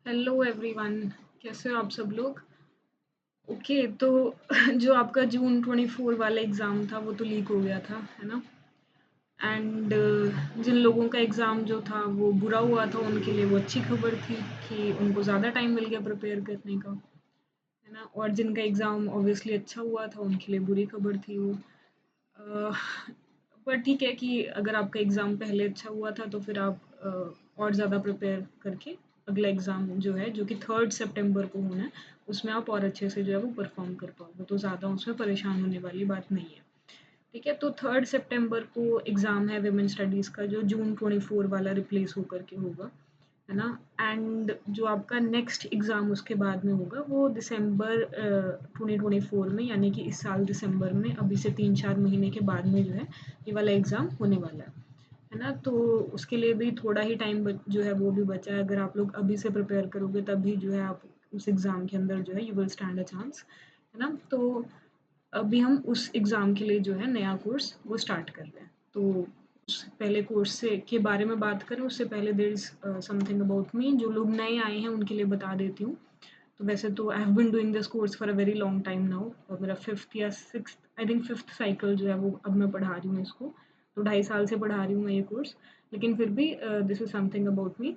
Hello everyone. कैसे हो आप सब लोग? ओके तो जो आपका जून 24 वाला एग्ज़ाम था वो तो लीक हो गया था, है ना? एंड जिन लोगों का एग्ज़ाम जो था वो बुरा हुआ था उनके लिए वो अच्छी खबर थी कि उनको ज़्यादा टाइम मिल गया प्रिपेयर करने का, है ना? और जिनका एग्ज़ाम ऑब्वियसली अच्छा हुआ था उनके लिए बुरी खबर थी वो। अ, पर ठीक है कि अगर आपका एग्ज़ाम पहले अच्छा हुआ था तो फिर आप और ज़्यादा प्रिपेयर करके अगला एग्ज़ाम जो है जो कि 3 सितंबर को होना है, उसमें आप और अच्छे से जो है वो परफ़ॉर्म कर पाओगे, तो ज़्यादा उसमें परेशान होने वाली बात नहीं है। ठीक है, तो 3 सितंबर को एग्ज़ाम है वुमेन स्टडीज़ का जो जून 24 वाला रिप्लेस होकर के होगा, है ना? एंड जो आपका नेक्स्ट एग्ज़ाम उसके बाद में होगा वो दिसंबर 2024 में, यानी कि इस साल दिसंबर में, अभी से 3-4 महीने के बाद में जो है ये वाला एग्ज़ाम होने वाला है ना? तो उसके लिए भी थोड़ा ही टाइम जो है वो भी बचा है। अगर आप लोग अभी से प्रिपेयर करोगे तभी जो है आप उस एग्ज़ाम के अंदर जो है you will stand a chance, है ना? तो अभी हम उस एग्ज़ाम के लिए जो है नया कोर्स वो स्टार्ट कर रहे हैं। तो उस पहले कोर्स से के बारे में बात करें उससे पहले there is something about me. जो लोग नए आए हैं उनके लिए बता देती हूँ। तो वैसे तो I have been doing this course for a very long time now, और मेरा 5th या 6th, I think 5th cycle जो है वो अब मैं पढ़ा रही हूँ इसको। तो 2.5 साल से पढ़ा रही हूँ मैं ये कोर्स। लेकिन फिर भी this is something about me.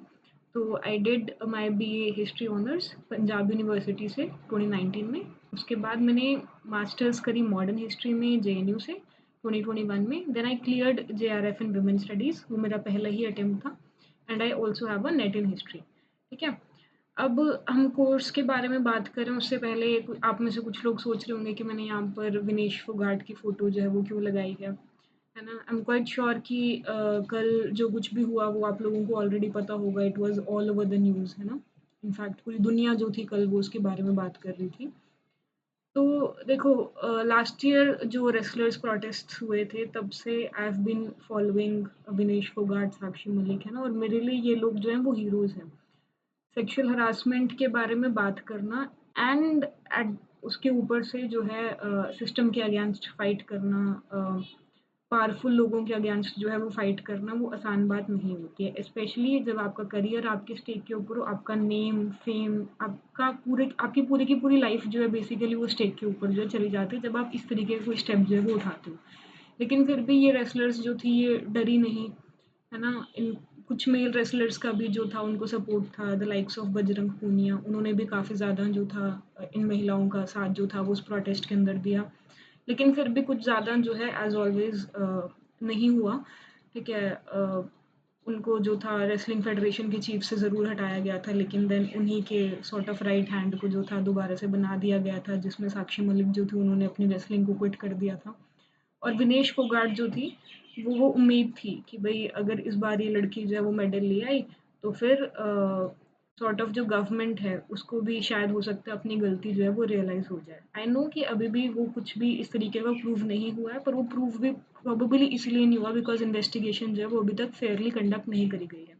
तो I did my BA history honours Punjab university से 2019 में। उसके बाद मैंने मास्टर्स करी मॉडर्न हिस्ट्री में जेएनयू से 2021 में। Then I cleared JRF in women studies, वो मेरा पहला ही अटेम्प्ट था। And I also have a NET in history. ठीक है, अब हम कोर्स के बारे में बात करें उससे पहले आप में से कुछ लोग सोच रहे होंगे कि मैंने यहाँ पर विनेश फोगाट की फ़ोटो जो है वो क्यों लगाई है ना? आई एम क्वाइट श्योर कि कल जो कुछ भी हुआ वो आप लोगों को ऑलरेडी पता होगा। It was all over the news, है ना? इनफैक्ट पूरी दुनिया जो थी कल वो उसके बारे में बात कर रही थी। तो देखो, लास्ट ईयर जो रेसलर्स प्रोटेस्ट्स हुए थे तब से I have been following Vinesh Phogat, Sakshi Malik, है ना? और मेरे लिए ये लोग जो हैं वो हीरोज़ हैं। सेक्सुअल हरासमेंट के बारे में बात करना एंड एट उसके ऊपर से जो है सिस्टम के अगेंस्ट फाइट करना, पावरफुल लोगों के अगेंस्ट जो है वो फाइट करना, वो आसान बात नहीं होती है। स्पेशली जब आपका करियर आपके स्टेक के ऊपर हो, आपका नेम, फेम, आपकी पूरी की पूरी लाइफ जो है बेसिकली वो स्टेक के ऊपर जो है चली जाती है जब आप इस तरीके का कोई स्टेप जो है वो उठाते हो। लेकिन फिर भी ये रेसलर्स जो थी ये डरी नहीं, है ना? इन कुछ मेल रेसलर्स का भी जो था उनको सपोर्ट था, the likes of Bajrang Punia, उन्होंने भी काफ़ी ज़्यादा जो था इन महिलाओं का साथ जो था वो उस प्रोटेस्ट के अंदर दिया। लेकिन फिर भी कुछ ज़्यादा जो है एज़ ऑलवेज़ नहीं हुआ, ठीक है? उनको जो था रेसलिंग फेडरेशन के चीफ से ज़रूर हटाया गया था, लेकिन देन उन्हीं के सॉर्ट ऑफ राइट हैंड को जो था दोबारा से बना दिया गया था, जिसमें साक्षी मलिक जो थी उन्होंने अपनी रेसलिंग को क्विट कर दिया था। और विनेश फोगाट जो थी वो उम्मीद थी कि भाई अगर इस बार ये लड़की जो है वो मेडल ले आई तो फिर सॉर्ट ऑफ जो गवर्नमेंट है उसको भी शायद हो सकता है अपनी गलती जो है वो रियलाइज़ हो जाए। आई नो कि अभी भी वो कुछ भी इस तरीके का प्रूव नहीं हुआ है, पर वो प्रूव भी प्रोबेबली इसलिए नहीं हुआ बिकॉज़ इन्वेस्टिगेशन जो है वो अभी तक फेयरली कंडक्ट नहीं करी गई है।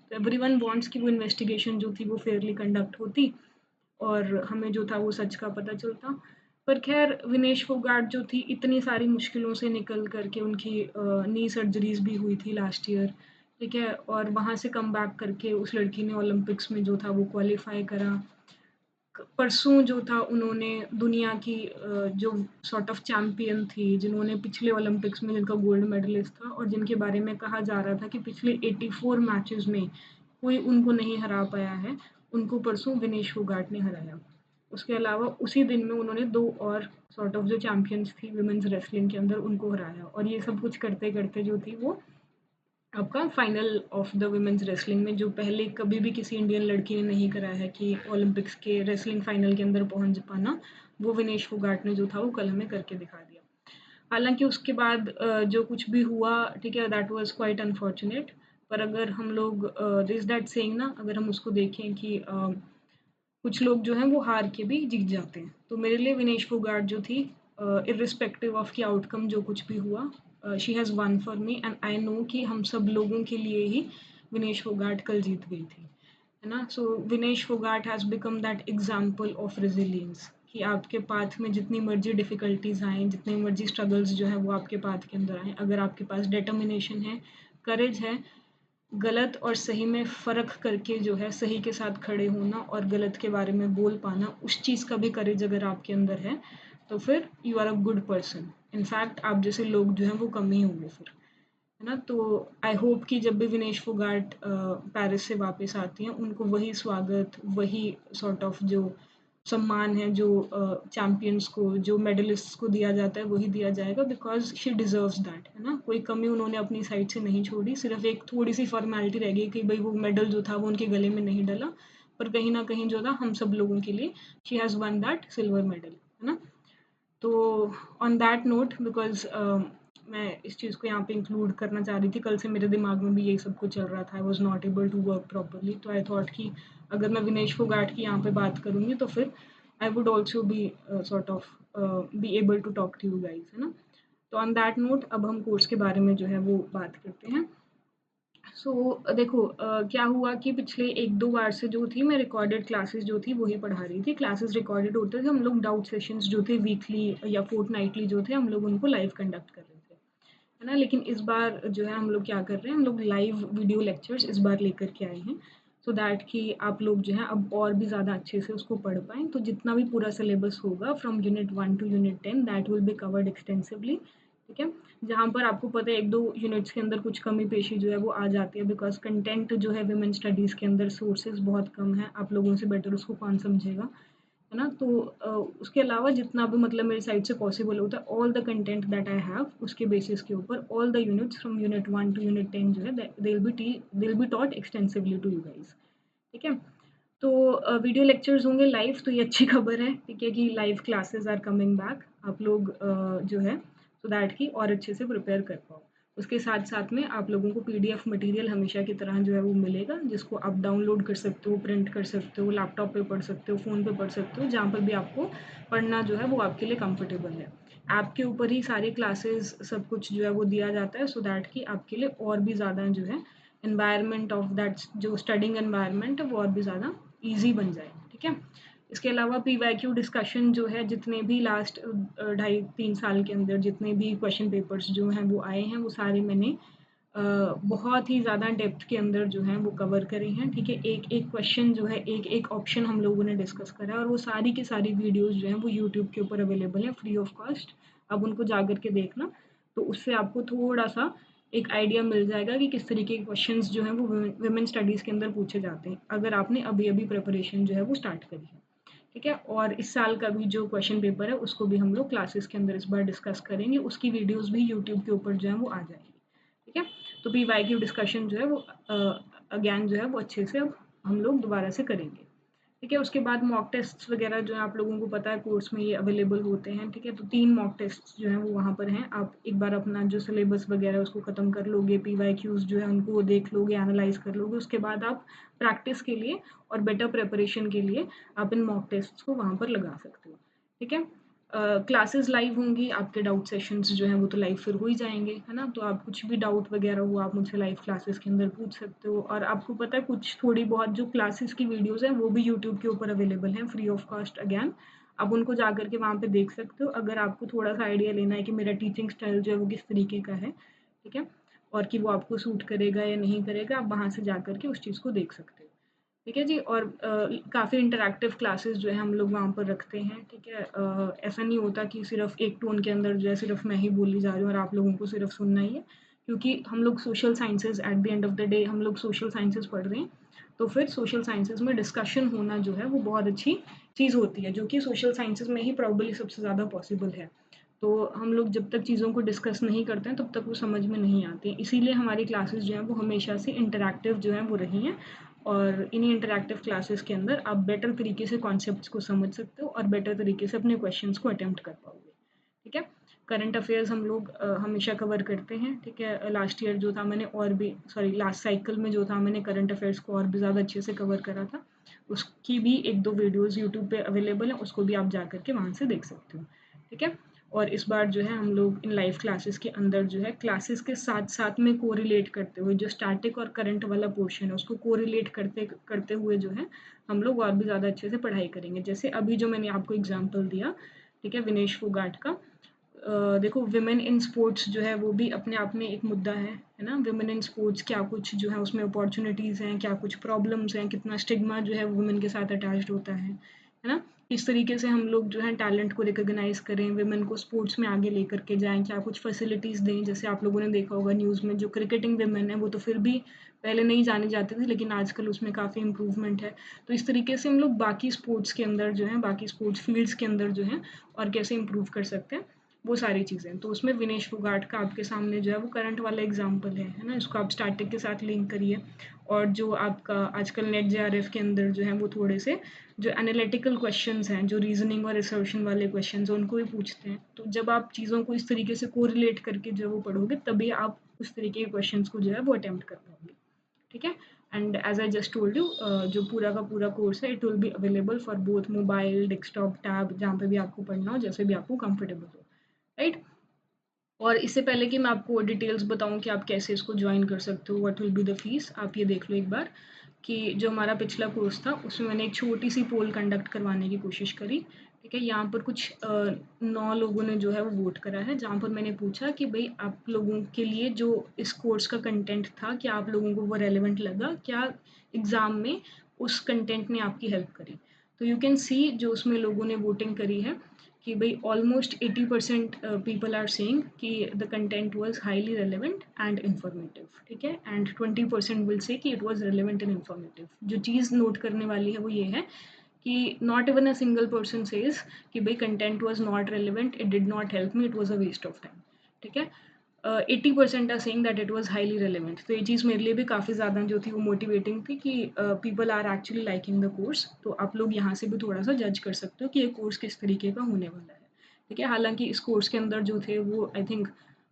तो एवरीवन वांट्स कि वो इन्वेस्टिगेशन जो थी वो फेयरली कंडक्ट होती और हमें जो था वो सच का पता चलता। पर ख़ैर विनेश फोगाट जो थी इतनी सारी मुश्किलों से निकल कर के उनकी नी सर्जरीज़ भी हुई थी लास्ट ईयर, ठीक है? और वहाँ से कमबैक करके उस लड़की ने ओलंपिक्स में जो था वो क्वालीफ़ाई करा। परसों जो था उन्होंने दुनिया की जो सॉर्ट ऑफ चैंपियन थी, जिन्होंने पिछले ओलंपिक्स में जिनका गोल्ड मेडलिस्ट था और जिनके बारे में कहा जा रहा था कि पिछले 84 मैचेज़ में कोई उनको नहीं हरा पाया है, उनको परसों विनेश फोगाट ने हराया। उसके अलावा उसी दिन में उन्होंने 2 और सॉर्ट ऑफ जो चैंपियंस थी वुमेन्स रेसलिंग के अंदर उनको हराया, और ये सब कुछ करते-करते जो थी वो आपका final of the women's wrestling में, जो पहले कभी भी किसी इंडियन लड़की ने नहीं करा है कि ओलंपिक्स के रेसलिंग फाइनल के अंदर पहुंच पाना, वो विनेश फोगाट ने जो था वो कल हमें करके दिखा दिया। हालांकि उसके बाद जो कुछ भी हुआ, ठीक है, दैट वाज क्वाइट अनफॉर्चुनेट। पर अगर हम लोग दिस दैट सेइंग ना, अगर हम उसको देखें कि कुछ लोग जो हैं वो हार के भी जीत जाते हैं, तो मेरे लिए विनेश फोगाट जो थी, इर्रिस्पेक्टिव ऑफ की आउटकम जो कुछ भी हुआ, she has one for me and I know कि हम सब लोगों के लिए ही विनेश फोगाट कल जीत गई थी, है ना? So Vinesh Phogat has become that example of resilience कि आपके पाथ में जितनी मर्जी डिफ़िकल्टीज़ आएँ, जितनी मर्जी स्ट्रगल्स जो है वो आपके पाथ के अंदर आएँ, अगर आपके पास डिटर्मिनेशन है, करेज है, गलत और सही में फ़र्क करके जो है सही के साथ खड़े होना और गलत के बारे में बोल पाना, उस चीज़ का भी करेज अगर आपके अंदर है तो फिर you are a good person. In fact आप जैसे लोग जो हैं वो कम ही होंगे फिर, है ना? तो आई होप कि जब भी विनेश फोगाट पेरिस से वापस आती हैं उनको वही स्वागत, वही सॉर्ट ऑफ जो सम्मान है जो चैंपियंस को, जो मेडलिस्ट्स को दिया जाता है वही दिया जाएगा, बिकॉज शी डिजर्व्स दैट, है ना? कोई कमी उन्होंने अपनी साइड से नहीं छोड़ी, सिर्फ एक थोड़ी सी फॉर्मेलिटी रह गई कि भाई वो मेडल जो था वो उनके गले में नहीं डला, पर कहीं ना कहीं जो था हम सब लोगों के लिए she has one that silver medal, है ना? तो ऑन दैट नोट, बिकॉज मैं इस चीज़ को यहाँ पे इंक्लूड करना चाह रही थी, कल से मेरे दिमाग में भी यही सब कुछ चल रहा था, I was not able to work properly, तो आई थॉट कि अगर मैं विनेश फोगाट की यहाँ पे बात करूँगी तो फिर I would also be sort of be able to talk to you guys, है ना? तो ऑन दैट नोट अब हम कोर्स के बारे में जो है वो बात करते हैं। सो देखो क्या हुआ कि पिछले 1-2 बार से जो थी मैं रिकॉर्डेड क्लासेस जो थी वही पढ़ा रही थी। क्लासेस रिकॉर्डेड होते थे, हम लोग डाउट सेशंस जो थे वीकली या फोर्टनाइटली जो थे हम लोग उनको लाइव कंडक्ट कर रहे थे, है ना? लेकिन इस बार जो है हम लोग क्या कर रहे हैं, हम लोग लाइव वीडियो लेक्चर्स इस बार लेकर के आए हैं, सो दैट कि आप लोग जो है अब और भी ज़्यादा अच्छे से उसको पढ़ पाएँ। तो जितना भी पूरा सिलेबस होगा from unit 1 to unit 10 that will be covered extensively, ठीक है? जहाँ पर आपको पता है 1-2 यूनिट्स के अंदर कुछ कमी पेशी जो है वो आ जाती है, बिकॉज़ कंटेंट जो है वुमेन स्टडीज़ के अंदर सोर्सेज़ बहुत कम है, आप लोगों से बेटर उसको कौन समझेगा, है ना? तो उसके अलावा जितना भी मतलब मेरी साइड से पॉसिबल होता है, all the content that I have उसके बेसिस के ऊपर all the units from unit 1 to unit 10 जो है they will be taught extensively to you guys, ठीक है? तो वीडियो लेक्चर्स होंगे लाइव, तो ये अच्छी खबर है, ठीक है, कि live classes are coming back. आप लोग जो है सो दैट कि और अच्छे से प्रिपेयर कर पाओ। उसके साथ साथ में आप लोगों को पीडीएफ मटेरियल हमेशा की तरह जो है वो मिलेगा, जिसको आप डाउनलोड कर सकते हो, प्रिंट कर सकते हो, लैपटॉप पे पढ़ सकते हो, फ़ोन पे पढ़ सकते हो, जहाँ पर भी आपको पढ़ना जो है वो आपके लिए कंफर्टेबल है। ऐप के ऊपर ही सारी क्लासेस सब कुछ जो है वो दिया जाता है, सो दैट कि आपके लिए और भी ज़्यादा जो है एनवायरनमेंट ऑफ दैट जो स्टडिंग एनवायरनमेंट है वो और भी ज़्यादा ईजी बन जाए, ठीक है? इसके अलावा पीवाईक्यू डिस्कशन जो है, जितने भी लास्ट 2.5-3 साल के अंदर जितने भी क्वेश्चन पेपर्स जो हैं वो आए हैं, वो सारे मैंने बहुत ही ज़्यादा डेप्थ के अंदर जो हैं वो कवर करे हैं, ठीक है? एक एक क्वेश्चन जो है, एक एक ऑप्शन हम लोगों ने डिस्कस करा है, और वो सारी की सारी वीडियोज़ जो हैं वो यूट्यूब के ऊपर अवेलेबल हैं फ्री ऑफ कॉस्ट। आप उनको जा कर के देखना, तो उससे आपको थोड़ा-सा एक आइडिया मिल जाएगा कि किस तरीके के क्वेश्चंस जो हैं वो वुमेन स्टडीज़ के अंदर पूछे जाते हैं, अगर आपने अभी-अभी प्रिपरेशन जो है वो स्टार्ट करी है, ठीक है? और इस साल का भी जो क्वेश्चन पेपर है उसको भी हम लोग क्लासेस के अंदर इस बार डिस्कस करेंगे, उसकी वीडियोज़ भी यूट्यूब के ऊपर जो है वो आ जाएगी, ठीक है? तो पीवाईक्यू डिस्कशन जो है वो अगेन जो है वो अच्छे से अब हम लोग दोबारा से करेंगे, ठीक है? उसके बाद मॉक टेस्ट्स वगैरह जो है आप लोगों को पता है कोर्स में ये अवेलेबल होते हैं, ठीक है? तो 3 मॉक टेस्ट्स जो हैं वो वहाँ पर हैं। आप एक बार अपना जो सिलेबस वगैरह है उसको ख़त्म कर लोगे, पीवाईक्यूज़ जो है उनको देख लोगे, एनालाइज़ कर लोगे, उसके बाद आप प्रैक्टिस के लिए और बेटर प्रिपरेशन के लिए आप इन मॉक टेस्ट्स को वहाँ पर लगा सकते हो, ठीक है? क्लासेस लाइव होंगी, आपके डाउट सेशंस जो हैं वो तो लाइव फिर हो ही जाएँगे, है ना? तो आप कुछ भी डाउट वगैरह हो आप मुझसे लाइव क्लासेस के अंदर पूछ सकते हो, और आपको पता है कुछ थोड़ी बहुत जो क्लासेस की वीडियोज़ हैं वो भी यूट्यूब के ऊपर अवेलेबल हैं फ्री ऑफ कॉस्ट अगेन। आप उनको जा कर के वहाँ पे देख सकते हो, अगर आपको थोड़ा-सा आइडिया लेना है कि मेरा टीचिंग स्टाइल जो है वो किस तरीके का है, ठीक है? और कि वो आपको सूट करेगा या नहीं करेगा, आप वहाँ से जा कर के उस चीज़ को देख सकते हो। ठीक है जी, और काफ़ी इंटरैक्टिव क्लासेस जो है हम लोग वहाँ पर रखते हैं, ठीक है? ऐसा नहीं होता कि सिर्फ़ एक टोन के अंदर जो है सिर्फ़ मैं ही बोली जा रही हूँ और आप लोगों को सिर्फ़ सुनना ही है, क्योंकि हम लोग social sciences at the end of the day हम लोग सोशल साइंसेज़ पढ़ रहे हैं, तो फिर सोशल साइंसेज़ में डिस्कशन होना जो है वो बहुत अच्छी चीज़ होती है, जो कि सोशल साइंसेज़ में ही प्रॉबली सबसे ज़्यादा पॉसिबल है। तो हम लोग जब तक चीज़ों को डिस्कस नहीं करते हैं तब तक वो समझ में नहीं आती हैं, इसीलिए हमारी क्लासेस जो हैं वो हमेशा से इंटरैक्टिव जो हैं वो रही हैं, और इन्हीं इंटरैक्टिव क्लासेस के अंदर आप बेटर तरीके से कॉन्सेप्ट्स को समझ सकते हो और बेटर तरीके से अपने क्वेश्चंस को अटेम्प्ट कर पाओगे, ठीक है? करंट अफेयर्स हम लोग हमेशा कवर करते हैं, ठीक है? लास्ट ईयर जो था मैंने और भी सॉरी लास्ट साइकिल में जो था मैंने करंट अफेयर्स को और भी ज़्यादा अच्छे से कवर करा था, उसकी भी 1-2 वीडियोज़ यूट्यूब पे अवेलेबल हैं, उसको भी आप जा कर के वहाँ से देख सकते हो, ठीक है? और इस बार जो है हम लोग इन लाइव क्लासेस के अंदर जो है क्लासेस के साथ-साथ में कोरिलेट करते हुए जो स्टैटिक और करंट वाला पोर्शन है उसको कोरिलेट करते करते हुए जो है हम लोग और भी ज़्यादा अच्छे से पढ़ाई करेंगे। जैसे अभी जो मैंने आपको एग्ज़ाम्पल दिया, ठीक है, विनेश फोगाट का, देखो विमेन इन स्पोर्ट्स जो है वो भी अपने आप में एक मुद्दा है ना? विमेन इन स्पोर्ट्स क्या कुछ जो है उसमें अपॉर्च्युनिटीज़ हैं, क्या कुछ प्रॉब्लम्स हैं, कितना स्टिग्मा जो है वुमेन के साथ अटैच्ड होता है ना? किस तरीके से हम लोग जो है टैलेंट को रिकॉग्नाइज़ करें, विमेन को स्पोर्ट्स में आगे लेकर के जाएँ, क्या कुछ फैसिलिटीज़ दें। जैसे आप लोगों ने देखा होगा न्यूज़ में जो क्रिकेटिंग विमेन है वो तो फिर भी पहले नहीं जानी जाती थी, लेकिन आजकल उसमें काफ़ी इम्प्रूवमेंट है। तो इस तरीके से हम लोग बाकी स्पोर्ट्स के अंदर जो है, बाकी स्पोर्ट्स फील्ड्स के अंदर जो है और कैसे इम्प्रूव कर सकते हैं, वो सारी चीज़ें। तो उसमें विनेश फोगाट का आपके सामने जो है वो करंट वाला एग्जाम्पल है ना? इसको आप स्टैटिक के साथ लिंक करिए। और जो आपका आजकल नेट जेआरएफ के अंदर जो है वो थोड़े से जो एनालिटिकल क्वेश्चंस हैं, जो रीजनिंग और रिसर्शन वाले क्वेश्चंस हैं, उनको भी पूछते हैं। तो जब आप चीज़ों को इस तरीके से कोरिलेट करके जो है वो पढ़ोगे, तभी आप उस तरीके के क्वेश्चंस को जो है वो अटेम्प्ट कर पाओगे। ठीक है? And as I just told you, जो पूरा का पूरा कोर्स है it will be available for both mobile, desktop, tab, जहाँ पे भी आपको पढ़ना हो, जैसे भी आपको कंफर्टेबल हो, राइट? और इससे पहले कि मैं आपको डिटेल्स बताऊं कि आप कैसे इसको ज्वाइन कर सकते हो, what will be the fees, आप ये देख लो एक बार कि जो हमारा पिछला कोर्स था उसमें मैंने एक छोटी सी पोल कंडक्ट करवाने की कोशिश करी। ठीक है, यहाँ पर कुछ 9 लोगों ने जो है वो वोट करा है, जहाँ पर मैंने पूछा कि भाई आप लोगों के लिए जो इस कोर्स का कंटेंट था, क्या आप लोगों को वो रेलिवेंट लगा, क्या एग्ज़ाम में उस कंटेंट ने आपकी हेल्प करी। तो यू कैन सी जो उसमें लोगों ने वोटिंग करी है कि भाई ऑलमोस्ट 80% पीपल आर सेइंग कि the content was highly relevant and informative. ठीक है, एंड 20% विल से कि it was relevant and informative. जो चीज़ नोट करने वाली है वो ये है कि not even a single person says कि भाई content was not relevant, it did not help me, it was a waste of time. ठीक है, 80% are saying that it was highly relevant. तो ये चीज़ मेरे लिए भी काफ़ी ज़्यादा जो थी वो मोटिवेटिंग थी कि people are actually liking the course. तो आप लोग यहाँ से भी थोड़ा सा जज कर सकते हो कि ये कोर्स किस तरीके का होने वाला है। ठीक है, हालांकि इस कोर्स के अंदर जो थे वो आई थिंक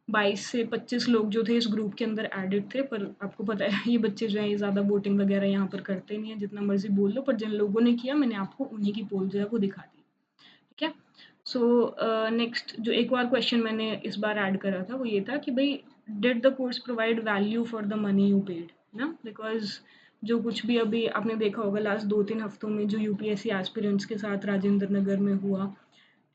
22 से 25 लोग जो थे इस ग्रुप के अंदर एडेड थे, पर आपको पता है ये बच्चे जो हैं ये ज़्यादा वोटिंग वगैरह यहाँ पर करते नहीं है, जितना मर्जी बोल लो, पर जिन लोगों ने किया मैंने आपको उन्हीं की पोल जो है वो दिखा दी। ठीक है, सो नेक्स्ट जो एक और क्वेश्चन मैंने इस बार ऐड करा था वो ये था कि भाई did the course provide value for the money you paid ना? बिकॉज जो कुछ भी अभी आपने देखा होगा लास्ट 2-3 हफ्तों में जो यूपीएससी एस्पिरेंट्स के साथ राजेंद्र नगर में हुआ,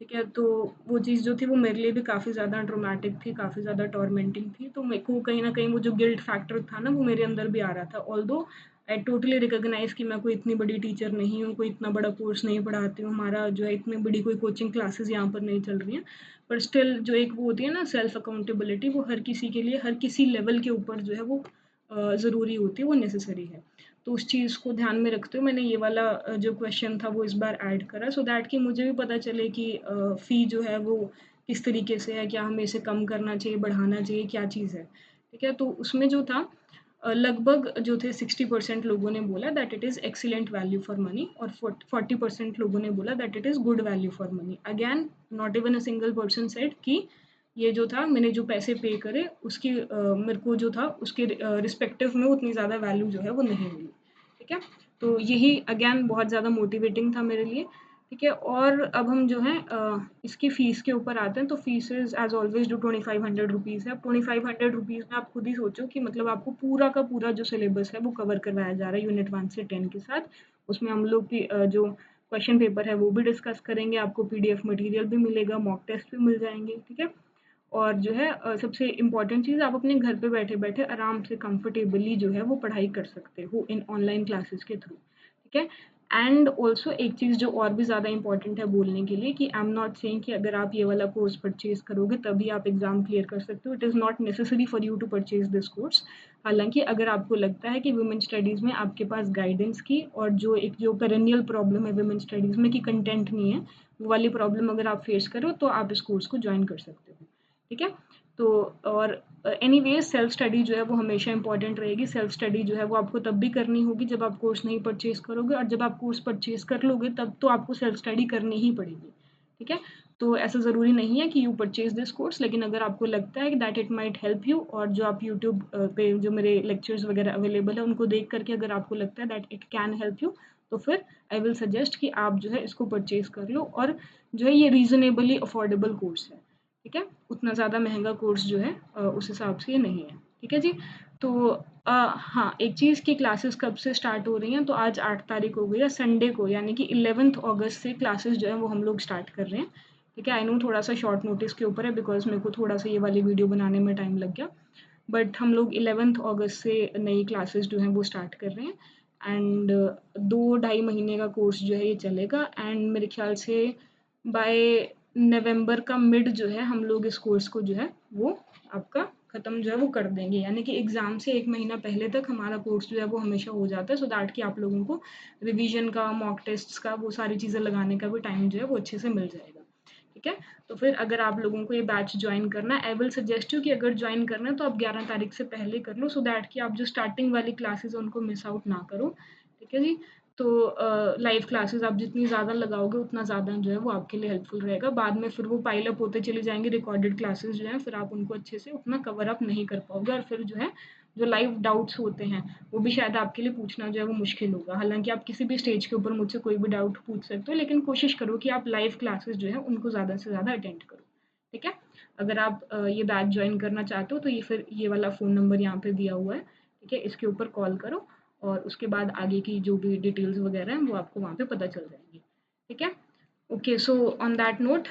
ठीक है, तो वो चीज़ जो थी वो मेरे लिए भी काफ़ी ज़्यादा ट्रॉमेटिक थी, काफ़ी ज़्यादा टॉर्मेंटिंग थी। तो मेरे को कहीं न कहीं वो जो गिल्ट फैक्टर था ना वो मेरे अंदर भी आ रहा था। ऑल्दो आई टोटली रिकॉग्नाइज़ कि मैं कोई इतनी बड़ी टीचर नहीं हूँ, कोई इतना बड़ा कोर्स नहीं पढ़ाती हूँ, हमारा जो है इतनी बड़ी कोई कोचिंग क्लासेस यहाँ पर नहीं चल रही हैं। पर स्टिल जो एक वो होती है ना सेल्फ अकाउंटेबिलिटी, वो हर किसी के लिए, हर किसी लेवल के ऊपर जो है वो ज़रूरी होती है, वो नेसेसरी है। तो उस चीज़ को ध्यान में रखते हुए मैंने ये वाला जो क्वेश्चन था वो इस बार ऐड करा, सो दैट कि मुझे भी पता चले कि फ़ी जो है वो किस तरीके से है, क्या हमें इसे कम करना चाहिए, बढ़ाना चाहिए, क्या चीज़ है। ठीक है, तो उसमें जो था लगभग जो थे 60% लोगों ने बोला that it is excellent value for money, और 40% लोगों ने बोला that it is good value for money. Again not even a single person said कि ये जो था मैंने जो पैसे पे करे उसकी मेरे को जो था उसके रिस्पेक्टिव में उतनी ज़्यादा वैल्यू जो है वो नहीं मिली। ठीक है, तो यही अगेन बहुत ज़्यादा मोटिवेटिंग था मेरे लिए। ठीक है, और अब हम जो है इसकी फ़ीस के ऊपर आते हैं। तो फीसेस एज ऑलवेज जो 2500 रुपीज़ है। अब 2500 रुपीज़ में आप खुद ही सोचो कि मतलब आपको पूरा का पूरा जो सिलेबस है वो कवर करवाया जा रहा है यूनिट 1 से 10 के साथ। उसमें हम लोग की जो क्वेश्चन पेपर है वो भी डिस्कस करेंगे, आपको पीडीएफ मटेरियल भी मिलेगा, मॉक टेस्ट भी मिल जाएंगे। ठीक है, और जो है सबसे इम्पॉर्टेंट चीज़, आप अपने घर पे बैठे-बैठे आराम से कंफर्टेबली जो है वो पढ़ाई कर सकते हो इन ऑनलाइन क्लासेस के थ्रू। ठीक है, एंड ऑल्सो एक चीज़ जो और भी ज़्यादा इम्पॉर्टेंट है बोलने के लिए कि आई एम नॉट सेइंग कि अगर आप ये वाला कोर्स परचेज़ करोगे तभी आप एग्ज़ाम क्लियर कर सकते हो। It is not necessary for you to purchase this course. हालाँकि अगर आपको लगता है कि वुमेन स्टडीज़ में आपके पास गाइडेंस की और जो एक जो पेरेनियल प्रॉब्लम है वुमेन स्टडीज़ में कि कंटेंट नहीं है, वो वाली प्रॉब्लम अगर आप फेस करो तो आप इस कोर्स को जॉइन कर सकते हो। ठीक है, तो और एनीवेज सेल्फ स्टडी जो है वो हमेशा इंपॉर्टेंट रहेगी। सेल्फ स्टडी जो है वो आपको तब भी करनी होगी जब आप कोर्स नहीं परचेज करोगे, और जब आप कोर्स परचेज कर लोगे तब तो आपको सेल्फ स्टडी करनी ही पड़ेगी। ठीक है, तो ऐसा ज़रूरी नहीं है कि यू परचेज दिस कोर्स, लेकिन अगर आपको लगता है कि that it might help you, और जो आप यूट्यूब पे जो मेरे लेक्चर्स वगैरह अवेलेबल है उनको देख करके अगर आपको लगता है that it can help you, तो फिर आई विल सजेस्ट कि आप जो है इसको परचेज कर लो। और जो है ये रीज़नेबली अफोर्डेबल कोर्स है। ठीक है, उतना ज़्यादा महंगा कोर्स जो है उस हिसाब से ये नहीं है। ठीक है जी, तो हाँ, एक चीज़ की क्लासेस कब से स्टार्ट हो रही हैं, तो आज 8 तारीख हो गई है, संडे को यानी कि 11th अगस्त से क्लासेस जो है वो हम लोग स्टार्ट कर रहे हैं। ठीक है। आई नो थोड़ा सा शॉर्ट नोटिस के ऊपर है बिकॉज मेरे को थोड़ा सा ये वाली वीडियो बनाने में टाइम लग गया, बट हम लोग 11th अगस्त से नई क्लासेस जो हैं वो स्टार्ट कर रहे हैं एंड 2-2.5 महीने का कोर्स जो है ये चलेगा एंड मेरे ख्याल से बाय नवंबर का मिड जो है हम लोग इस कोर्स को जो है वो आपका ख़त्म जो है वो कर देंगे, यानी कि एग्ज़ाम से 1 महीना पहले तक हमारा कोर्स जो है वो हमेशा हो जाता है सो दैट कि आप लोगों को रिवीजन का, मॉक टेस्ट्स का, वो सारी चीज़ें लगाने का भी टाइम जो है वो अच्छे से मिल जाएगा। ठीक है। तो फिर अगर आप लोगों को ये बैच ज्वाइन करना है, आई विल सजेस्ट यू कि अगर ज्वाइन करना है तो आप 11 तारीख से पहले कर लो सो दैट कि आप जो स्टार्टिंग वाली क्लासेस हैं उनको मिस आउट ना करो। ठीक है जी। तो लाइव क्लासेस आप जितनी ज़्यादा लगाओगे उतना ज़्यादा जो है वो आपके लिए हेल्पफुल रहेगा। बाद में फिर वो पाइल अप होते चले जाएंगे रिकॉर्डेड क्लासेस जो हैं, फिर आप उनको अच्छे से उतना कवर अप नहीं कर पाओगे और फिर जो है जो लाइव डाउट्स होते हैं वो भी शायद आपके लिए पूछना जो है वो मुश्किल होगा। हालांकि आप किसी भी स्टेज के ऊपर मुझसे कोई भी डाउट पूछ सकते हो, लेकिन कोशिश करो कि आप लाइव क्लासेस जो है उनको ज़्यादा से ज़्यादा अटेंड करो। ठीक है। अगर आप ये बैच ज्वाइन करना चाहते हो तो ये फिर ये वाला फ़ोन नंबर यहाँ पे दिया हुआ है। ठीक है। इसके ऊपर कॉल करो और उसके बाद आगे की जो भी डिटेल्स वगैरह हैं वो आपको वहाँ पे पता चल जाएंगी। ठीक है। Okay, so on that note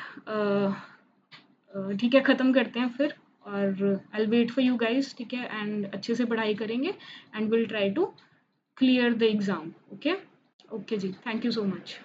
ठीक है, ख़त्म करते हैं फिर और I will wait for you guys. ठीक है। एंड अच्छे से पढ़ाई करेंगे and will try to clear the exam. Okay. Okay जी, थैंक यू सो मच।